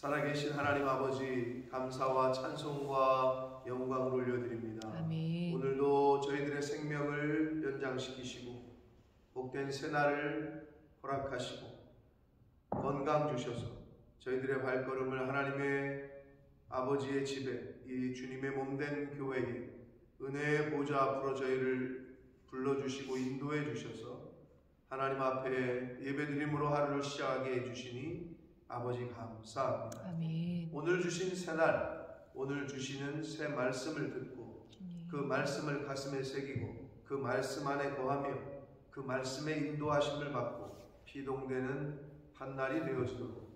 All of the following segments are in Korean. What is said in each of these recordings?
살아계신 하나님 아버지, 감사와 찬송과 영광을 올려드립니다. 아멘. 오늘도 저희들의 생명을 연장시키시고 복된 새날을 허락하시고 건강 주셔서 저희들의 발걸음을 하나님의 아버지의 집에, 이 주님의 몸된 교회에 은혜의 보좌 앞으로 저희를 불러주시고 인도해 주셔서 하나님 앞에 예배드림으로 하루를 시작하게 해주시니 아버지 감사합니다. 아멘. 오늘 주신 새날, 오늘 주시는 새 말씀을 듣고 그 말씀을 가슴에 새기고 그 말씀 안에 거하며 그 말씀의 인도하심을 받고 피동되는 한날이 되어지도록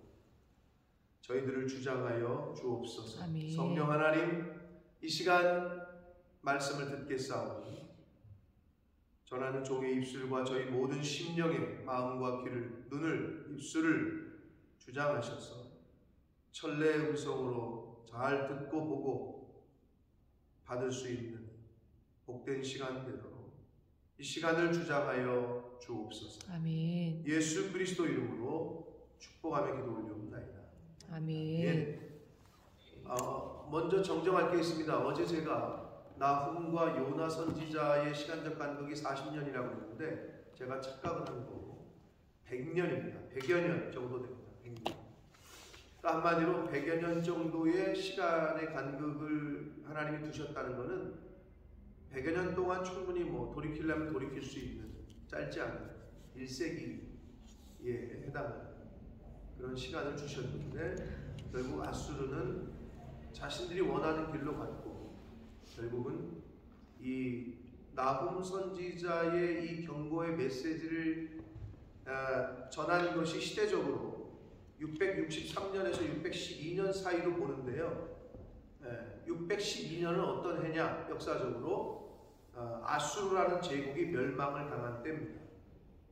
저희들을 주장하여 주옵소서. 아멘. 성령 하나님, 이 시간 말씀을 듣겠사오니 전하는 종의 입술과 저희 모든 심령의 마음과 귀를, 눈을, 입술을 주장하셔서 천래의 음성으로 잘 듣고 보고 받을 수 있는 복된 시간 되도록 이 시간을 주장하여 주옵소서. 아멘. 예수 그리스도 이름으로 축복하며 기도 올려옵나이다. 아멘. 예. 먼저 정정할 게 있습니다. 어제 제가 나훔과 요나 선지자의 시간적 간극이 40년이라고 했는데 제가 착각을 한 거고 100년입니다. 100여 년 정도 됩니다. 100년. 그러니까 한마디로 100여 년 정도의 시간의 간극을 하나님이 두셨다는 것은 100여 년 동안 충분히 돌이키려면 돌이킬 수 있는 짧지 않은 1세기에 해당하는 그런 시간을 주셨는데 결국 아수르는 자신들이 원하는 길로 갔고 결국은 이 나훔 선지자의 이 경고의 메시지를 전한 것이 시대적으로 663년에서 612년 사이로 보는데요. 612년은 어떤 해냐? 역사적으로 아수르라는 제국이 멸망을 당한 때입니다.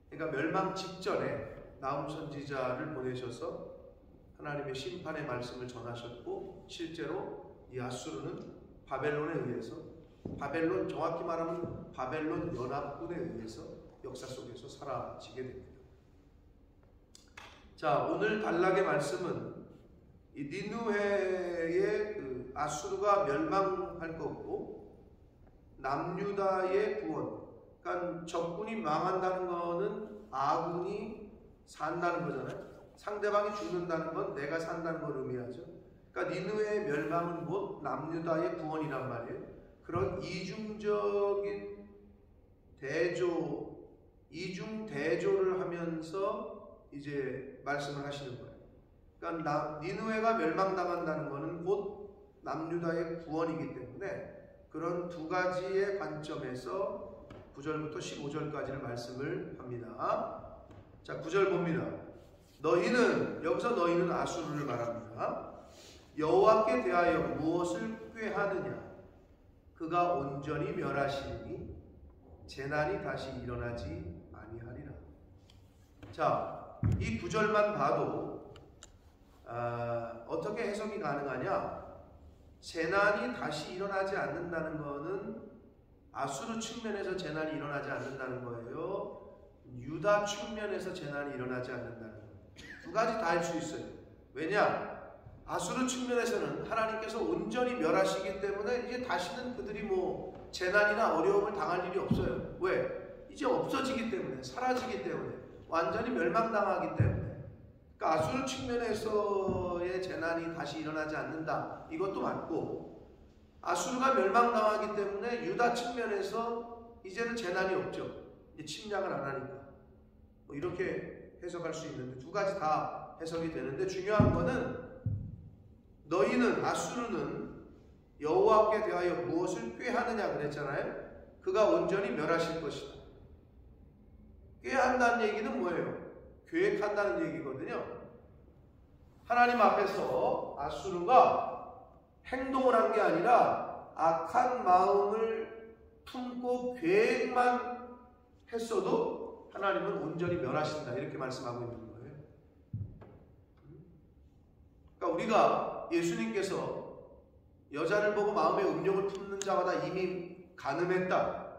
그러니까 멸망 직전에 나훔 선지자를 보내셔서 하나님의 심판의 말씀을 전하셨고 실제로 이 아수르는 바벨론에 의해서 정확히 말하면 바벨론 연합군에 의해서 역사 속에서 사라지게 됩니다. 자, 오늘 단락의 말씀은 이 니느웨의 그 아수르가 멸망할 거고 남유다의 구원, 그러니까 적군이 망한다는 거는 아군이 산다는 거잖아요. 상대방이 죽는다는 건 내가 산다는 걸 의미하죠. 그러니까 니느웨의 멸망은 곧 남유다의 구원이란 말이에요. 그런 이중적인 이중 대조를 하면서 이제 말씀을 하시는 거예요. 그러니까 니느웨가 멸망당한다는 것은 곧 남유다의 구원이기 때문에 그런 두 가지의 관점에서 9절부터 15절까지를 말씀을 합니다. 자, 9절 봅니다. 여기서 너희는 아수르를 말합니다. 여호와께 대하여 무엇을 꾀하느냐? 그가 온전히 멸하시니 재난이 다시 일어나지 아니하리라. 자, 이 9절만 봐도 어떻게 해석이 가능하냐? 재난이 다시 일어나지 않는다는 것은 아수르 측면에서 재난이 일어나지 않는다는 거예요. 유다 측면에서 재난이 일어나지 않는다는 거예요. 두 가지 다 할 수 있어요. 왜냐? 아수르 측면에서는 하나님께서 온전히 멸하시기 때문에 이제 다시는 그들이 재난이나 어려움을 당할 일이 없어요. 왜? 이제 없어지기 때문에, 사라지기 때문에, 완전히 멸망당하기 때문에. 그러니까 아수르 측면에서의 재난이 다시 일어나지 않는다. 이것도 맞고, 아수르가 멸망당하기 때문에 유다 측면에서 이제는 재난이 없죠. 이제 침략을 안 하니까. 이렇게 해석할 수 있는데 두 가지 다 해석이 되는데 중요한 거는 너희는 아수르는 여호와께 대하여 무엇을 꾀하느냐 그랬잖아요. 그가 온전히 멸하실 것이다. 꾀한다는 얘기는 뭐예요? 계획한다는 얘기거든요. 하나님 앞에서 아수르가 행동을 한 게 아니라 악한 마음을 품고 계획만 했어도 하나님은 온전히 멸하신다. 이렇게 말씀하고 있는 거예요. 그러니까 우리가 예수님께서 여자를 보고 마음의 음욕을 품는 자마다 이미 간음했다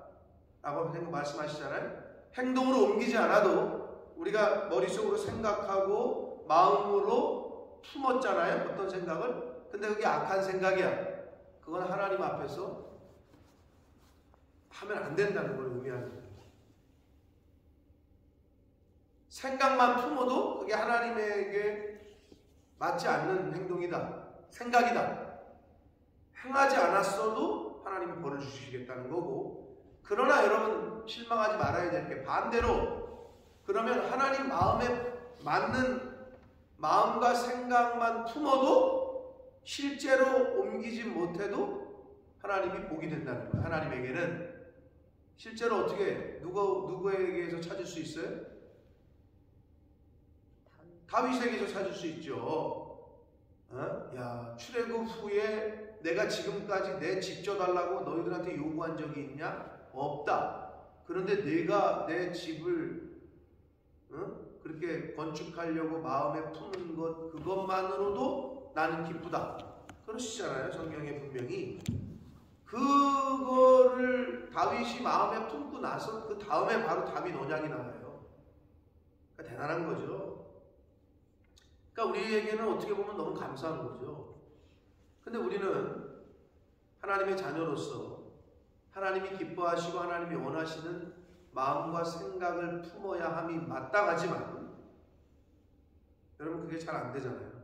라고 말씀하시잖아요. 행동으로 옮기지 않아도 우리가 머릿속으로 생각하고 마음으로 품었잖아요. 어떤 생각을. 근데 그게 악한 생각이야. 그건 하나님 앞에서 하면 안 된다는 걸 의미하는 거예요. 생각만 품어도 그게 하나님에게 맞지 않는 행동이다. 생각이다. 행하지 않았어도 하나님이 벌을 주시겠다는 거고, 그러나 여러분 실망하지 말아야 될 게 반대로, 그러면 하나님 마음에 맞는 마음과 생각만 품어도 실제로 옮기지 못해도 하나님이 복이 된다는 거예요. 하나님에게는 실제로 어떻게 누구에게서 찾을 수 있어요? 다윗에게서 찾을 수 있죠. 야, 출애굽 후에 내가 지금까지 내 집 줘달라고 너희들한테 요구한 적이 있냐? 없다. 그런데 내가 내 집을 그렇게 건축하려고 마음에 품은 것, 그것만으로도 나는 기쁘다. 그러시잖아요. 성경에 분명히. 그거를 다윗이 마음에 품고 나서 그 다음에 바로 다윗 언약이 나와요. 그러니까 대단한 거죠. 그러니까 우리에게는 어떻게 보면 너무 감사한 거죠. 근데 우리는 하나님의 자녀로서 하나님이 기뻐하시고 하나님이 원하시는 마음과 생각을 품어야 함이 마땅하지만 여러분 그게 잘 안 되잖아요.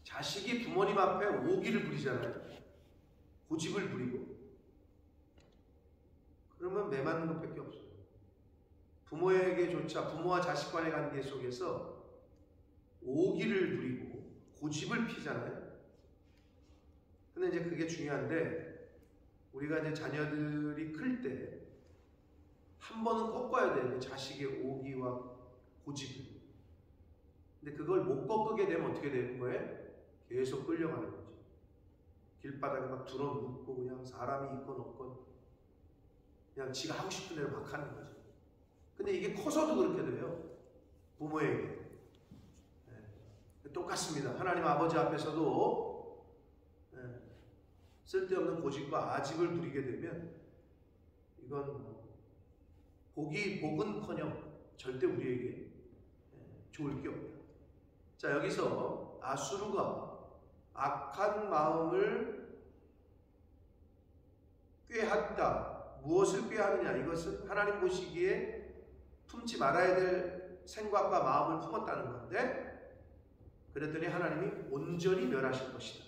자식이 부모님 앞에 오기를 부리잖아요. 고집을 부리고. 그러면 매 맞는 것밖에 없어요. 부모에게조차 부모와 자식 간의 관계 속에서 오기를 부리고 고집을 피잖아요. 근데 이제 그게 중요한데, 우리가 이제 자녀들이 클 때 한 번은 꺾어야 돼요. 자식의 오기와 고집을. 근데 그걸 못 꺾게 되면 어떻게 되는 거예요? 계속 끌려가는 거죠. 길바닥에 막 들어눕고 그냥 사람이 있건 없건 그냥 지가 하고 싶은 대로 막 하는 거죠. 근데 이게 커서도 그렇게 돼요. 부모에게. 똑같습니다. 하나님 아버지 앞에서도 쓸데없는 고집과 아집을 부리게 되면 이건 복은커녕 절대 우리에게 좋을 게 없다. 자, 여기서 아수르가 악한 마음을 꾀했다. 무엇을 꾀하느냐? 이것은 하나님 보시기에 품지 말아야 될 생각과 마음을 품었다는 건데, 그랬더니 하나님이 온전히 멸하실 것이다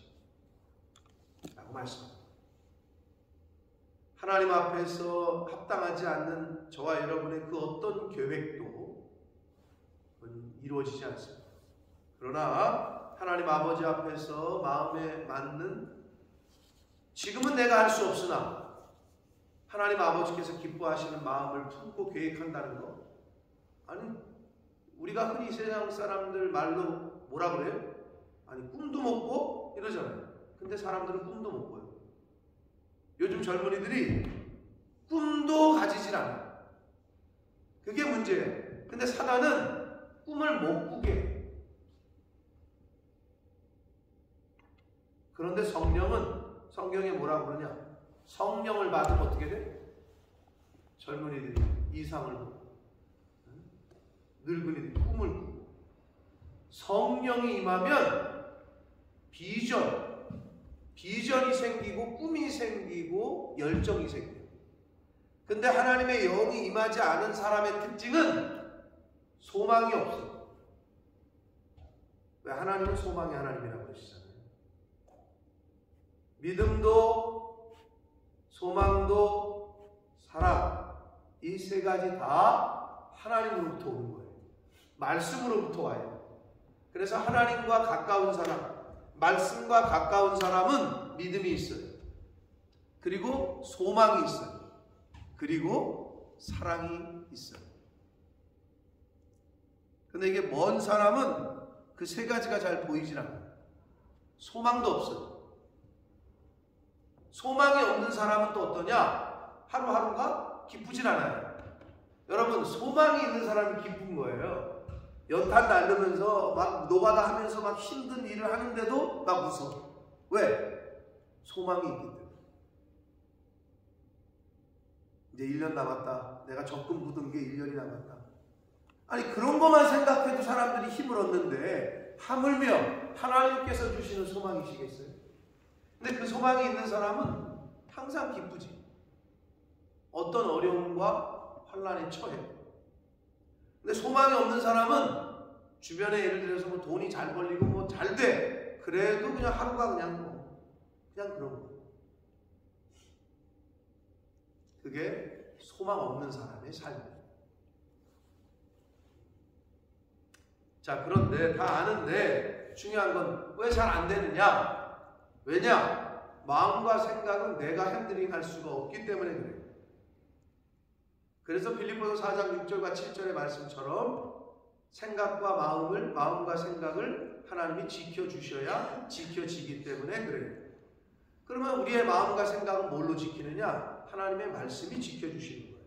라고 말씀합니다. 하나님 앞에서 합당하지 않는 저와 여러분의 그 어떤 계획도 이루어지지 않습니다. 그러나 하나님 아버지 앞에서 마음에 맞는, 지금은 내가 할 수 없으나 하나님 아버지께서 기뻐하시는 마음을 품고 계획한다는 것. 아니, 우리가 흔히 세상 사람들 말로 뭐라 그래요? 아니, 꿈도 못 꿔? 이러잖아요. 근데 사람들은 꿈도 못 꿔요. 요즘 젊은이들이 꿈도 가지질 않아요. 그게 문제예요. 근데 사단은 꿈을 못 꾸게 해요. 그런데 성경에 뭐라고 그러냐? 성령을 받으면 어떻게 돼? 젊은이들이 이상을 보고, 늙은이들이 꿈을 꾸고, 성령이 임하면 비전이 생기고 꿈이 생기고 열정이 생겨요. 근데 하나님의 영이 임하지 않은 사람의 특징은 소망이 없어요. 왜? 하나님은 소망의 하나님이라고 그러시잖아요. 믿음도 소망도 사랑, 이 세 가지 다 하나님으로부터 오는 거예요. 말씀으로부터 와요. 그래서 하나님과 가까운 사람, 말씀과 가까운 사람은 믿음이 있어요. 그리고 소망이 있어요. 그리고 사랑이 있어요. 근데 이게 먼 사람은 그 세 가지가 잘 보이질 않아요. 소망도 없어요. 소망이 없는 사람은 또 어떠냐? 하루하루가 기쁘진 않아요. 여러분, 소망이 있는 사람이 기쁜 거예요. 연탄 날르면서 막 노가다 하면서 막 힘든 일을 하는데도 막 웃어. 왜? 소망이 있기 때문에. 이제 1년 남았다. 내가 적금 묻은 게 1년이 남았다. 아니 그런 것만 생각해도 사람들이 힘을 얻는데 하물며 하나님께서 주시는 소망이시겠어요? 근데 그 소망이 있는 사람은 항상 기쁘지. 어떤 어려움과 환난에 처해. 근데 소망이 없는 사람은 주변에 예를 들어서 뭐 돈이 잘 벌리고 뭐 잘 돼. 그래도 그냥 하루가 그냥 그런 거. 그게 소망 없는 사람의 삶이에요. 자, 그런데 다 아는데 중요한 건 왜 잘 안 되느냐? 왜냐? 마음과 생각은 내가 핸들링할 수가 없기 때문에 그래요. 그래서 빌립보서 4장 6절과 7절의 말씀처럼 마음과 생각을 하나님이 지켜주셔야 지켜지기 때문에 그래요. 그러면 우리의 마음과 생각은 뭘로 지키느냐? 하나님의 말씀이 지켜주시는 거예요.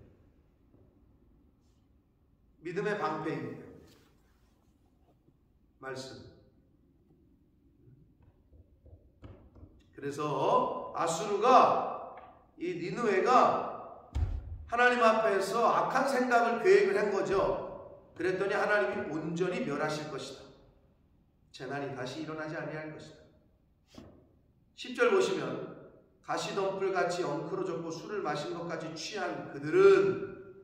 믿음의 방패입니다. 말씀. 그래서 아수르가 이 니느웨가 하나님 앞에서 악한 생각을 계획을 한 거죠. 그랬더니 하나님이 온전히 멸하실 것이다. 재난이 다시 일어나지 아니할 것이다. 10절 보시면 가시덤불같이 엉클어졌고 술을 마신 것까지 취한 그들은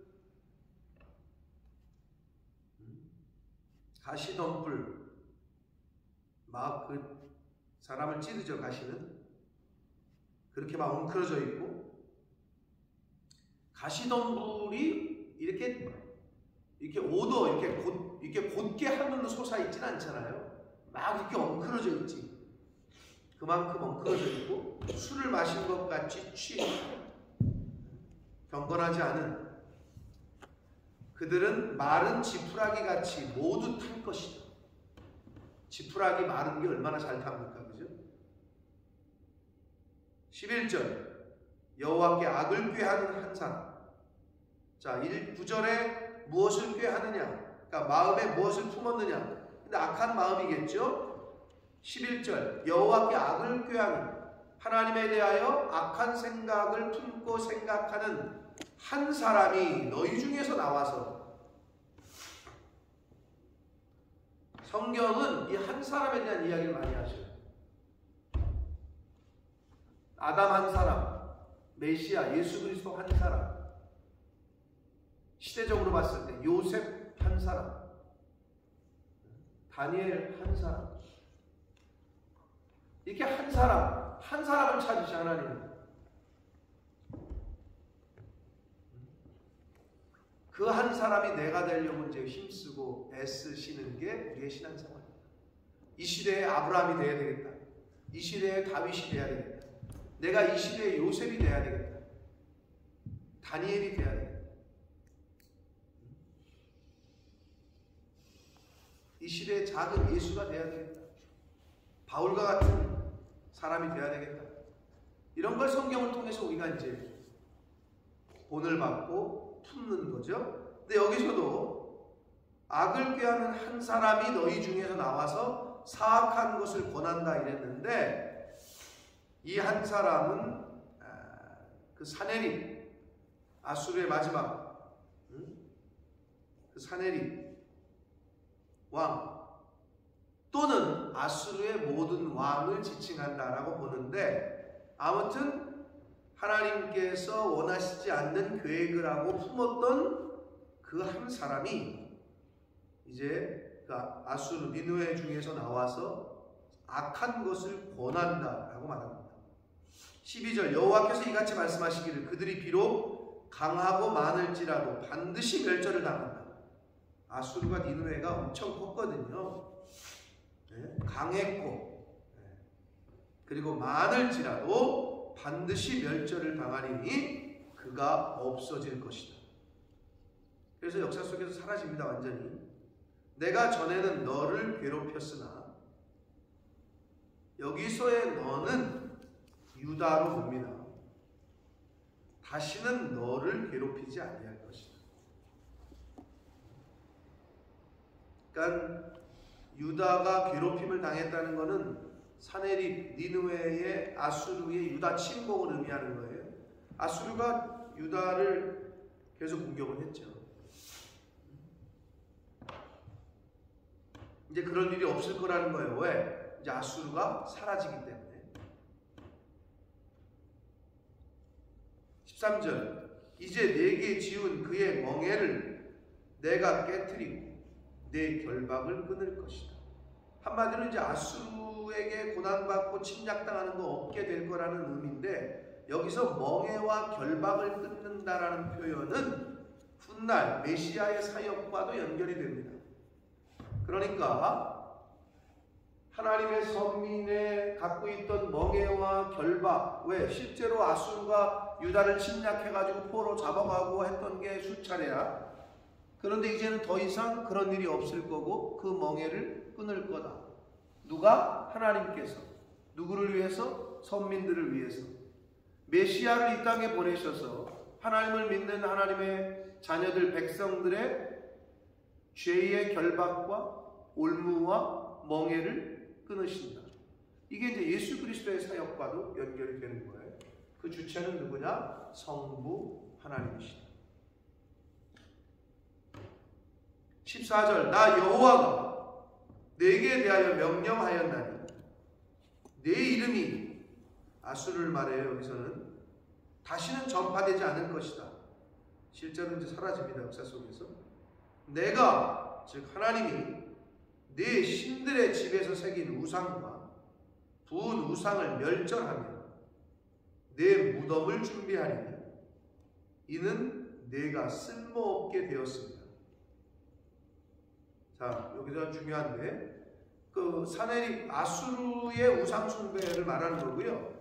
가시덤불 막 그 사람을 찌르죠. 가시는 그렇게 막 엉클어져 있고 가시덤불이 이렇게 이렇게 곧게 하늘로 솟아 있진 않잖아요. 막 이렇게 엉클어져 있지. 그만큼 엉클어져 있고 술을 마신 것 같이 경건하지 않은 그들은 마른 지푸라기 같이 모두 탈 것이다. 지푸라기 마른 게 얼마나 잘 탑니까? 그죠? 11절 여호와께 악을 꾀하는 한 사람. 자, 9절에 무엇을 꾀하느냐? 그러니까 마음에 무엇을 품었느냐? 근데 악한 마음이겠죠? 11절 여호와께 악을 꾀하는 하나님에 대하여 악한 생각을 품고 생각하는 한 사람이 너희 중에서 나와서 성경은 이 한 사람에 대한 이야기를 많이 하셔요. 아담 한 사람, 메시아 예수 그리스도 한 사람, 시대적으로 봤을 때 요셉 한 사람, 다니엘 한 사람, 이렇게 한 사람을 찾으시 하나님. 그 한 사람이 내가 되려고 이제 힘쓰고 애쓰시는 게 우리의 신앙생활입니다. 이 시대에 아브라함이 돼야 되겠다. 이 시대에 다윗이 돼야 되겠다. 내가 이 시대에 요셉이 돼야 되겠다. 다니엘이 돼야 되겠다. 이 시대의 작은 예수가 돼야 되겠다. 바울과 같은 사람이 돼야 되겠다. 이런 걸 성경을 통해서 우리가 이제 본을 받고 품는 거죠. 근데 여기서도 악을 꾀하는 한 사람이 너희 중에서 나와서 사악한 것을 권한다 이랬는데 이 한 사람은 그 사네립, 아수르의 마지막 그 사네립 왕 또는 아수르의 모든 왕을 지칭한다라고 보는데 아무튼 하나님께서 원하시지 않는 계획을 하고 품었던 그 한 사람이 이제 그 아수르 니느웨 중에서 나와서 악한 것을 권한다라고 말합니다. 12절 여호와께서 이같이 말씀하시기를 그들이 비록 강하고 많을지라도 반드시 멸절을 당한다. 아수르가 니느웨가 엄청 컸거든요. 네? 강했고 그리고 많을지라도 반드시 멸절을 당하리니 그가 없어질 것이다. 그래서 역사 속에서 사라집니다. 완전히. 내가 전에는 너를 괴롭혔으나 여기서의 너는 유다로 봅니다. 다시는 너를 괴롭히지 아니할 것이다. 그러니까 유다가 괴롭힘을 당했다는 것은 사네립, 니느웨의 아수르의 유다 침공을 의미하는 거예요. 아수르가 유다를 계속 공격을 했죠. 이제 그런 일이 없을 거라는 거예요. 왜? 이제 아수르가 사라지기 때문에. 13절 이제 내게 지은 그의 멍에를 내가 깨트리고 내 결박을 끊을 것이다. 한마디로 이제 아수르에게 고난받고 침략당하는 거 없게 될 거라는 의미인데, 여기서 멍에와 결박을 끊는다라는 표현은 훗날 메시아의 사역과도 연결이 됩니다. 그러니까 하나님의 선민에 갖고 있던 멍에와 결박, 왜? 실제로 아수르가 유다를 침략해가지고 포로 잡아가고 했던 게 수차례야. 그런데 이제는 더 이상 그런 일이 없을 거고 그 멍에를 끊을 거다. 누가? 하나님께서. 누구를 위해서? 선민들을 위해서. 메시아를 이 땅에 보내셔서 하나님을 믿는 하나님의 자녀들, 백성들의 죄의 결박과 올무와 멍에를 끊으신다. 이게 이제 예수 그리스도의 사역과도 연결이 되는 거예요. 그 주체는 누구냐? 성부 하나님이시다. 14절 나 여호와가 내게 대하여 명령하였나니 내 이름이, 아수르를 말해요. 여기서는 다시는 전파되지 않을 것이다. 실제로 이제 사라집니다. 역사 속에서. 내가, 즉 하나님이 네 신들의 집에서 새긴 우상과 부은 우상을 멸절하며 내 무덤을 준비하리니 이는 내가 쓸모없게 되었습니다. 자, 여기서 중요한데, 그 사네립, 아수르의 우상 숭배를 말하는 거고요.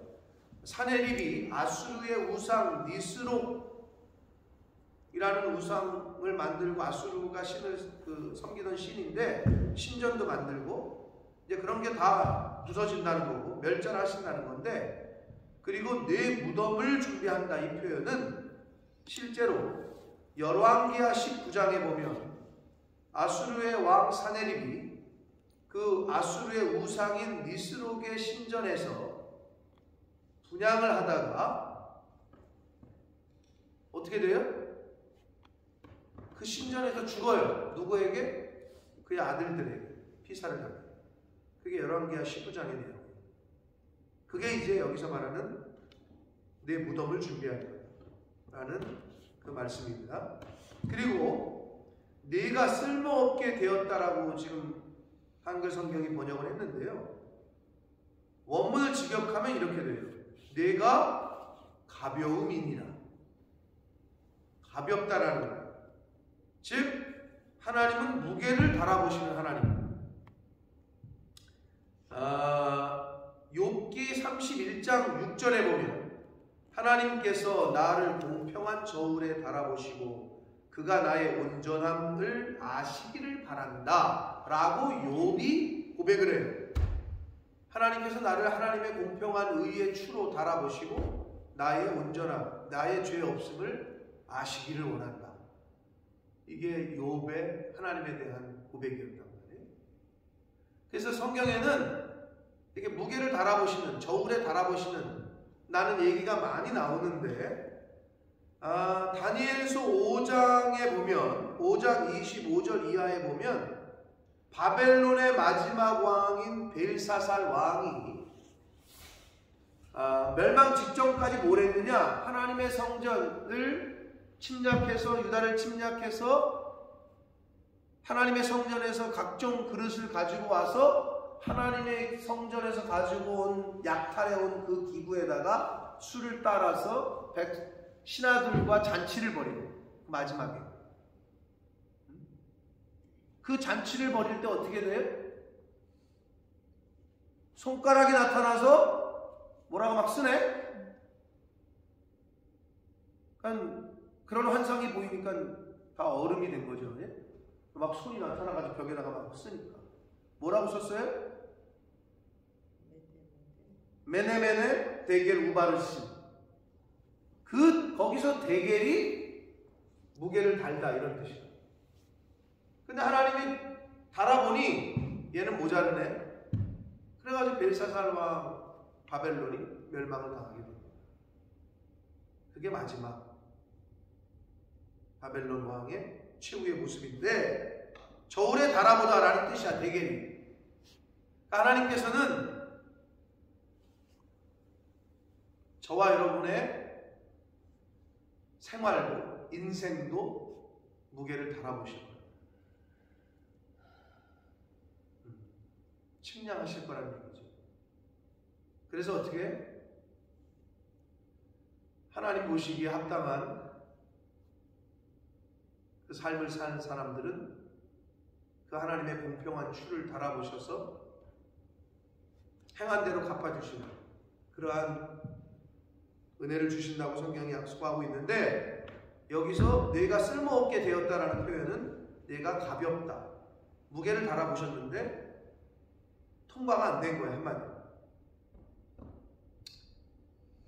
사네립이 아수르의 우상 니스록이라는 우상을 만들고, 아수르가 신을 섬기던 신인데 신전도 만들고, 이제 그런 게 다 부서진다는 거고 멸절하신다는 건데, 그리고 내 무덤을 준비한다, 이 표현은 실제로 열왕기하 19장에 보면 아수르의 왕 사네립이 그 아수르의 우상인 니스록의 신전에서 분향을 하다가 어떻게 돼요? 그 신전에서 죽어요. 누구에게? 그의 아들들에게 피살을 당해요. 그게 열왕기하 19장의 내용이에요. 그게 이제 여기서 말하는 내 무덤을 준비할 거라는 그 말씀입니다. 그리고 네가 쓸모없게 되었다라고 지금 한글 성경이 번역을 했는데요. 원문을 직역하면 이렇게 돼요. 네가 가벼움이니라. 가볍다라는 거예요. 즉 하나님은 무게를 달아보시는 하나님. 욥기 31장 6절에 보면 하나님께서 나를 공평한 저울에 달아보시고 그가 나의 온전함을 아시기를 바란다 라고 욥이 고백을 해요. 하나님께서 나를 하나님의 공평한 의의 추로 달아보시고 나의 온전함, 나의 죄 없음을 아시기를 원한다. 이게 욥의 하나님에 대한 고백이었단 말이에요. 그래서 성경에는 이렇게 무게를 달아보시는, 저울에 달아보시는 나는 얘기가 많이 나오는데, 다니엘서 5장에 보면, 5장 25절 이하에 보면 바벨론의 마지막 왕인 벨사살 왕이 멸망 직전까지 뭘 했느냐? 하나님의 성전을 침략해서, 유다를 침략해서 하나님의 성전에서 각종 그릇을 가지고 와서 하나님의 성전에서 가지고 온 약탈해온 그 기구에다가 술을 따라서 신하들과 잔치를 벌이고, 마지막에 그 잔치를 벌일 때 어떻게 돼요? 손가락이 나타나서 뭐라고 막 쓰네? 그런 환상이 보이니까 다 얼음이 된 거죠. 막 손이 나타나가지고 벽에다가 막 쓰니까 뭐라고 썼어요? 메네메네 데겔 우바르신. 거기서 데겔이 무게를 달다 이런 뜻이에요. 근데 하나님이 달아보니 얘는 모자르네. 그래가지고 벨사살 왕 바벨론이 멸망을 당하게 됩니다. 그게 마지막 바벨론 왕의 최후의 모습인데, 저울에 달아보다라는 뜻이야. 데겔이 하나님께서는 저와 여러분의 생활도 인생도 무게를 달아보실 거예요. 측량하실 거라는 얘기죠. 그래서 어떻게 하나님 보시기에 합당한 그 삶을 사는 사람들은 그 하나님의 공평한 추를 달아보셔서 행한 대로 갚아주시는 그러한 은혜를 주신다고 성경이 약속하고 있는데, 여기서 내가 쓸모없게 되었다라는 표현은 내가 가볍다, 무게를 달아보셨는데 통과가 안 된 거예요. 한마디로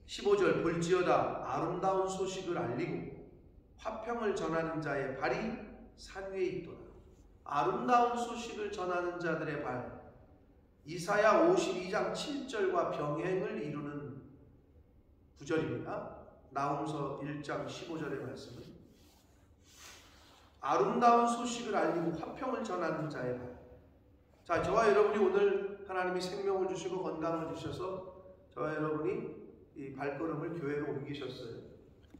15절 볼지어다 아름다운 소식을 알리고 화평을 전하는 자의 발이 산 위에 있도다. 아름다운 소식을 전하는 자들의 발, 이사야 52장 7절과 병행을 이루는 구절입니다. 나홈서 1장 15절의 말씀은 아름다운 소식을 알리고 화평을 전하는 자의 발. 자, 저와 여러분이 오늘 하나님이 생명을 주시고 건강을 주셔서 저와 여러분이 이 발걸음을 교회로 옮기셨어요.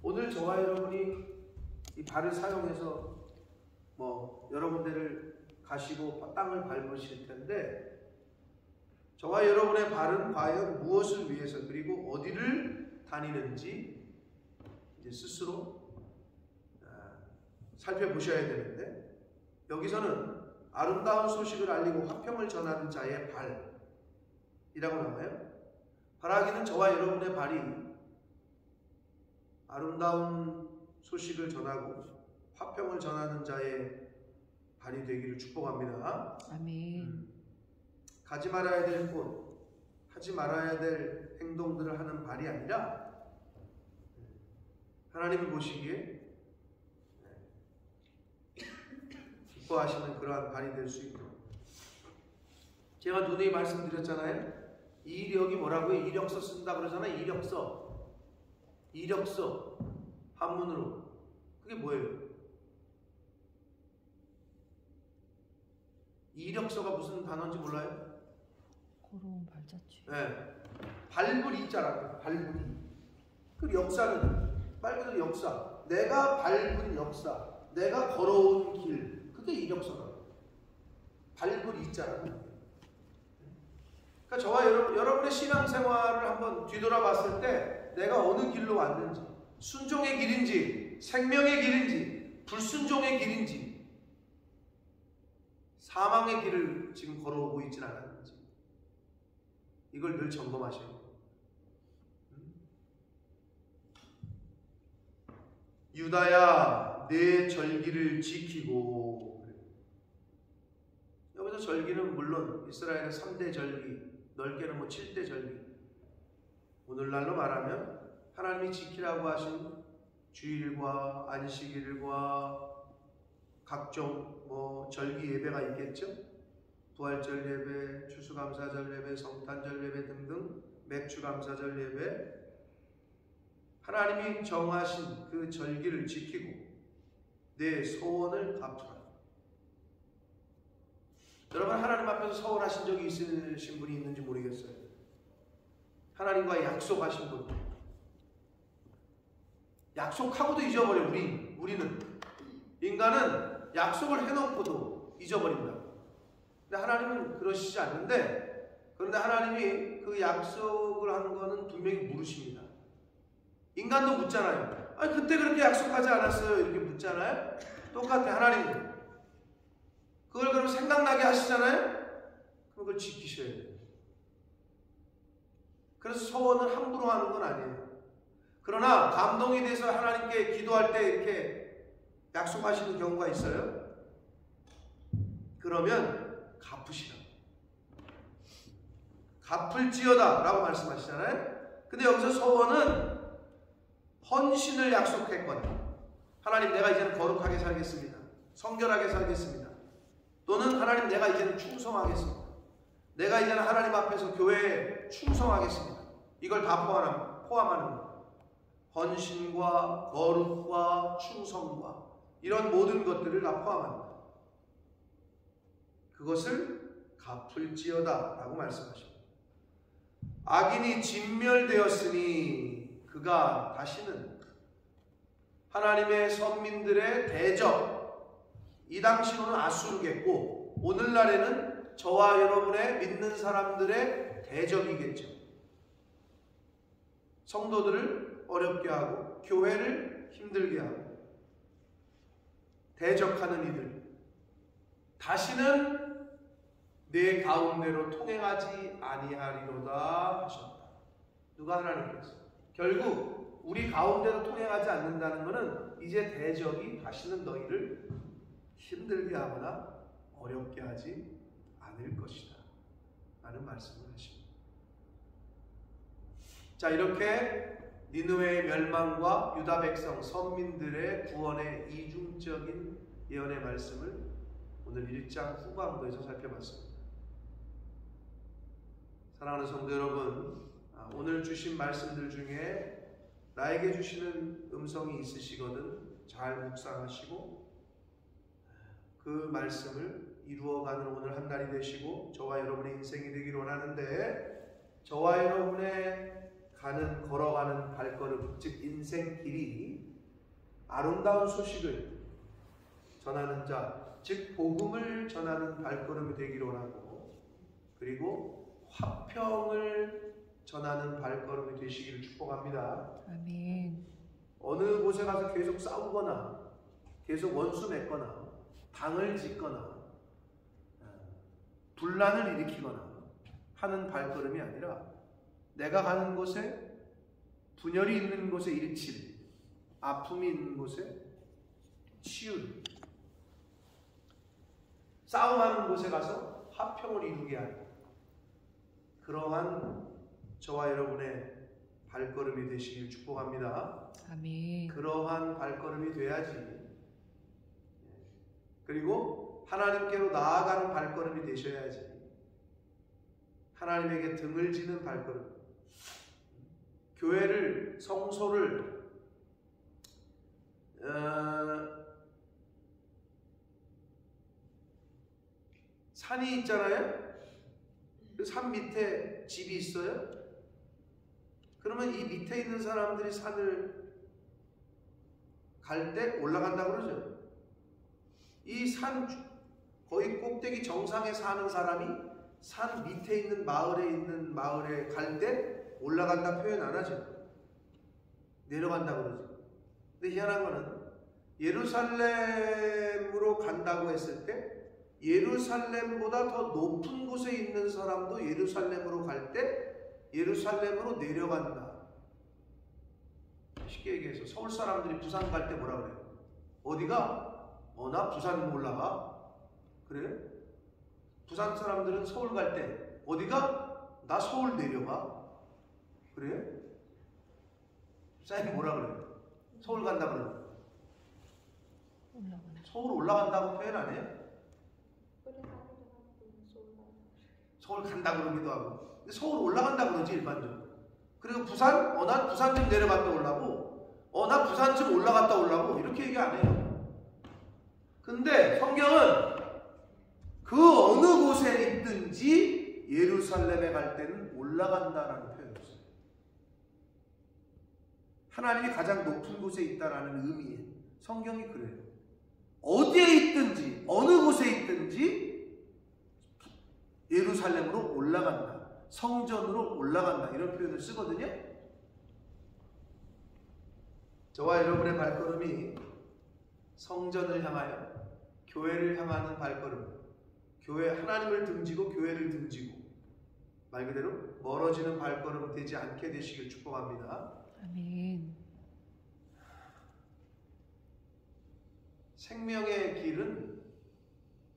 오늘 저와 여러분이 이 발을 사용해서 여러 군데를 가시고 땅을 밟으실 텐데, 저와 여러분의 발은 과연 무엇을 위해서 그리고 어디를 다니는지 이제 스스로 살펴보셔야 되는데, 여기서는 아름다운 소식을 알리고 화평을 전하는 자의 발이라고 나와요. 바라기는 저와 여러분의 발이 아름다운 소식을 전하고 화평을 전하는 자의 발이 되기를 축복합니다. 아멘. 가지 말아야 될 곳, 하지 말아야 될 행동들을 하는 발이 아니라 하나님이 보시기에 기뻐하시는 그러한 발이 될 수 있도록. 제가 누누이 말씀드렸잖아요. 이력이 뭐라고요? 이력서 쓴다 그러잖아요. 이력서 한문으로. 그게 뭐예요? 이력서가 무슨 단어인지 몰라요? 걸어온 발자취. 네. 발굴이 있잖아요. 발굴이. 그 역사는 말 그대로 역사. 내가 밟은 역사. 내가 걸어온 길. 그게 이력서다. 발굴이 있잖아요. 그러니까 저와 여러분의 신앙생활을 한번 뒤돌아봤을 때 내가 어느 길로 왔는지, 순종의 길인지 생명의 길인지 불순종의 길인지 사망의 길을 지금 걸어오고 있진 않았는지, 이걸 늘 점검하셔야 돼요. 유다야 내 절기를 지키고. 여기서 절기는 물론 이스라엘의 3대 절기, 넓게는 7대 절기, 오늘날로 말하면 하나님이 지키라고 하신 주일과 안식일과 각종 절기 예배가 있겠죠. 부활절 예배, 추수감사절 예배, 성탄절 예배 등등 맥주감사절 예배, 하나님이 정하신 그 절기를 지키고 내 소원을 갚으라. 여러분, 하나님 앞에서 서운하신 적이 있으신 분이 있는지 모르겠어요. 하나님과 약속하신 분. 약속하고도 잊어버려요. 우리는. 인간은 약속을 해놓고도 잊어버린다. 근데 하나님은 그러시지 않는데, 그런데 하나님이 그 약속을 한 거는 분명히 물으십니다. 인간도 묻잖아요. 아니, 그때 그렇게 약속하지 않았어요? 이렇게 묻잖아요. 똑같아. 하나님 그걸 그럼 생각나게 하시잖아요. 그럼 그걸 지키셔야 돼요. 그래서 소원을 함부로 하는 건 아니에요. 그러나 감동이 돼서 하나님께 기도할 때 이렇게 약속하시는 경우가 있어요. 그러면 갚으시라. 갚을지어다 라고 말씀하시잖아요. 근데 여기서 소원은 헌신을 약속했거든요. 하나님, 내가 이제는 거룩하게 살겠습니다. 성결하게 살겠습니다. 또는 하나님, 내가 이제는 충성하겠습니다. 내가 이제는 하나님 앞에서 교회에 충성하겠습니다. 이걸 다 포함하는 거예요. 헌신과 거룩과 충성과 이런 모든 것들을 다 포함합니다. 그것을 갚을지어다 라고 말씀하십니다. 악인이 진멸되었으니 그가 다시는 하나님의 선민들의 대적, 이 당시로는 아수르겠고 오늘날에는 저와 여러분의 믿는 사람들의 대적이겠죠. 성도들을 어렵게 하고 교회를 힘들게 하고 대적하는 이들, 다시는 내 가운데로 통행하지 아니하리로다 하셨다. 누가? 하나님께서. 결국 우리 가운데로 통행하지 않는다는 것은 이제 대적이 다시는 너희를 힘들게 하거나 어렵게 하지 않을 것이다 라는 말씀을 하십니다. 자, 이렇게 니느웨의 멸망과 유다 백성 선민들의 구원의 이중적인 예언의 말씀을 오늘 1장 후반부에서 살펴봤습니다. 사랑하는 성도 여러분, 오늘 주신 말씀들 중에 나에게 주시는 음성이 있으시거든 잘 묵상하시고 그 말씀을 이루어가는 오늘 한 날이 되시고 저와 여러분의 인생이 되기를 원하는데, 저와 여러분의 걸어가는 발걸음, 즉 인생 길이 아름다운 소식을 전하는 자, 즉 복음을 전하는 발걸음이 되기를 원하고, 그리고 화평을 전하는 발걸음이 되시기를 축복합니다. 아멘. 어느 곳에 가서 계속 싸우거나 계속 원수 맺거나 당을 짓거나 분란을 일으키거나 하는 발걸음이 아니라 내가 가는 곳에 분열이 있는 곳에 일치를, 아픔이 있는 곳에 치유를, 싸움하는 곳에 가서 화평을 이루게 하는 그러한 저와 여러분의 발걸음이 되시길 축복합니다. 아멘. 그러한 발걸음이 돼야지. 그리고 하나님께로 나아가는 발걸음이 되셔야지. 하나님에게 등을 지는 발걸음. 교회를, 성소를 산이 있잖아요. 그 산 밑에 집이 있어요. 그러면 이 밑에 있는 사람들이 산을 갈 때 올라간다고 그러죠. 이 산 거의 꼭대기 정상에 사는 사람이 산 밑에 있는 마을에 갈 때 올라간다 표현 안 하죠. 내려간다고 그러죠. 근데 희한한 거는 예루살렘으로 간다고 했을 때 예루살렘보다 더 높은 곳에 있는 사람도 예루살렘으로 갈 때 예루살렘으로 내려간다. 쉽게 얘기해서 서울 사람들이 부산 갈 때 뭐라 그래요? 어디가? 나 부산 올라가. 그래? 부산 사람들은 서울 갈 때 어디가? 나 서울 내려가. 그래? 사장님 뭐라 그래요? 서울 간다 그래요? 서울 올라간다고 표현 안 해요? 서울 간다 그러기도 하고. 근데 서울 올라간다 그러지 일반적으로. 그리고 부산? 난 부산쯤 내려갔다 오려고. 나 부산쯤 올라갔다 오려고. 이렇게 얘기 안 해요. 근데 성경은 그 어느 곳에 있든지 예루살렘에 갈 때는 올라간다라는 표현이 있어요. 하나님이 가장 높은 곳에 있다라는 의미예요. 성경이 그래요. 어디에 있든지 어느 곳에 있든지 예루살렘으로 올라간다, 성전으로 올라간다, 이런 표현을 쓰거든요. 저와 여러분의 발걸음이 성전을 향하여 교회를 향하는 발걸음, 교회 하나님을 등지고 교회를 등지고 말 그대로 멀어지는 발걸음 되지 않게 되시길 축복합니다. 아멘. 생명의 길은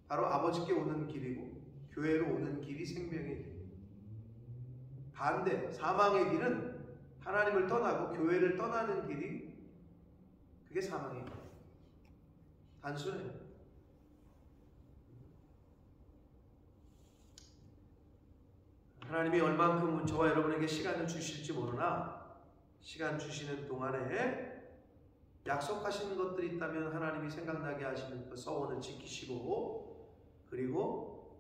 바로 아버지께 오는 길이고 교회로 오는 길이 생명의 길. 반대, 사망의 길은 하나님을 떠나고 교회를 떠나는 길이, 그게 사망의 길. 단순해요. 하나님이 얼만큼 저와 여러분에게 시간을 주실지 모르나 시간 주시는 동안에 약속하시는 것들이 있다면 하나님이 생각나게 하시는 그 서원을 지키시고, 그리고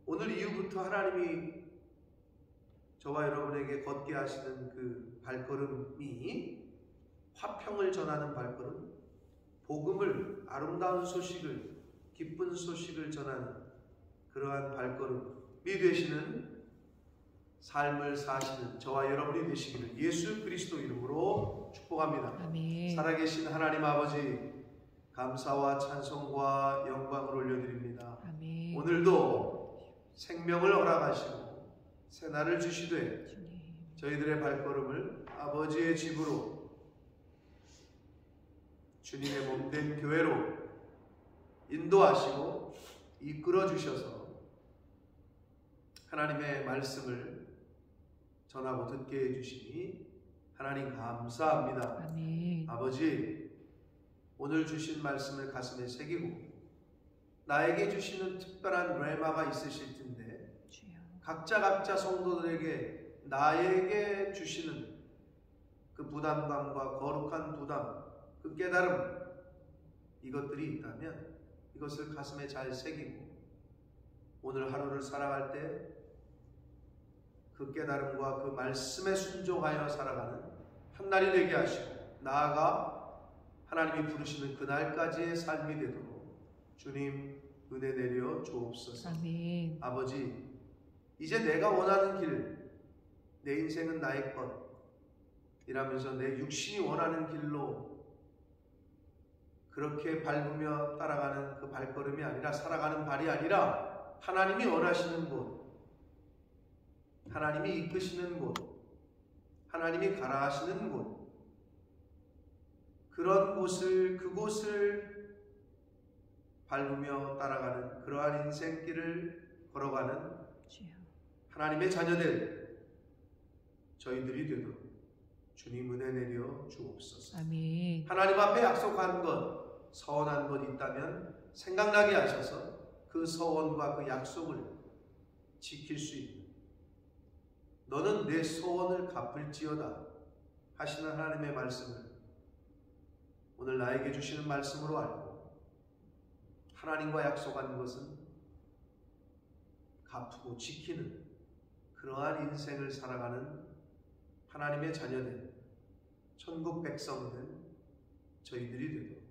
오늘 이후부터 하나님이 저와 여러분에게 걷게 하시는 그 발걸음이 화평을 전하는 발걸음, 복음을, 아름다운 소식을, 기쁜 소식을 전하는 그러한 발걸음이 되시는 삶을 사시는 저와 여러분이 되시기를 예수 그리스도 이름으로 축복합니다. 아멘. 살아계신 하나님 아버지, 감사와 찬송과 영광을 올려드립니다. 아멘. 오늘도 생명을 허락하시고 새날을 주시되 주님. 저희들의 발걸음을 아버지의 집으로, 주님의 몸된 교회로 인도하시고 이끌어 주셔서 하나님의 말씀을 전하고 듣게 해주시니 하나님 감사합니다. 아멘. 아버지, 오늘 주신 말씀을 가슴에 새기고 나에게 주시는 특별한 레마가 있으실 텐데 주여. 각자 성도들에게 나에게 주시는 그 부담감과 거룩한 부담, 그 깨달음, 이것들이 있다면 이것을 가슴에 잘 새기고 오늘 하루를 살아갈 때 그 깨달음과 그 말씀에 순종하여 살아가는 한 날이 되게 하시고 나아가 하나님이 부르시는 그날까지의 삶이 되도록 주님 은혜 내려 주옵소서. 아멘. 아버지, 이제 내가 원하는 길, 내 인생은 나의 것 이라면서 내 육신이 원하는 길로 그렇게 밟으며 따라가는 그 발걸음이 아니라, 살아가는 발이 아니라 하나님이 원하시는 곳, 하나님이 이끄시는 곳, 하나님이 가라 하시는 곳, 그런 곳을, 그곳을 밟으며 따라가는 그러한 인생길을 걸어가는 주여. 하나님의 자녀들 저희들이 되도록 주님 은혜 내려 주옵소서. 아멘. 하나님 앞에 약속한 것, 서원한 것 있다면 생각나게 하셔서 그 서원과 그 약속을 지킬 수 있는, 너는 내 소원을 갚을지어다 하시는 하나님의 말씀을 오늘 나에게 주시는 말씀으로 알고 하나님과 약속한 것은 갚고 지키는 그러한 인생을 살아가는 하나님의 자녀된 천국 백성된 저희들이 되도록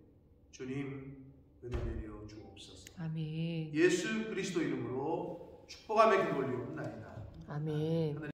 주님 은혜 내려 주옵소서. 아멘. 예수 그리스도 이름으로 축복하며 기도 올리옵나이다. 아멘.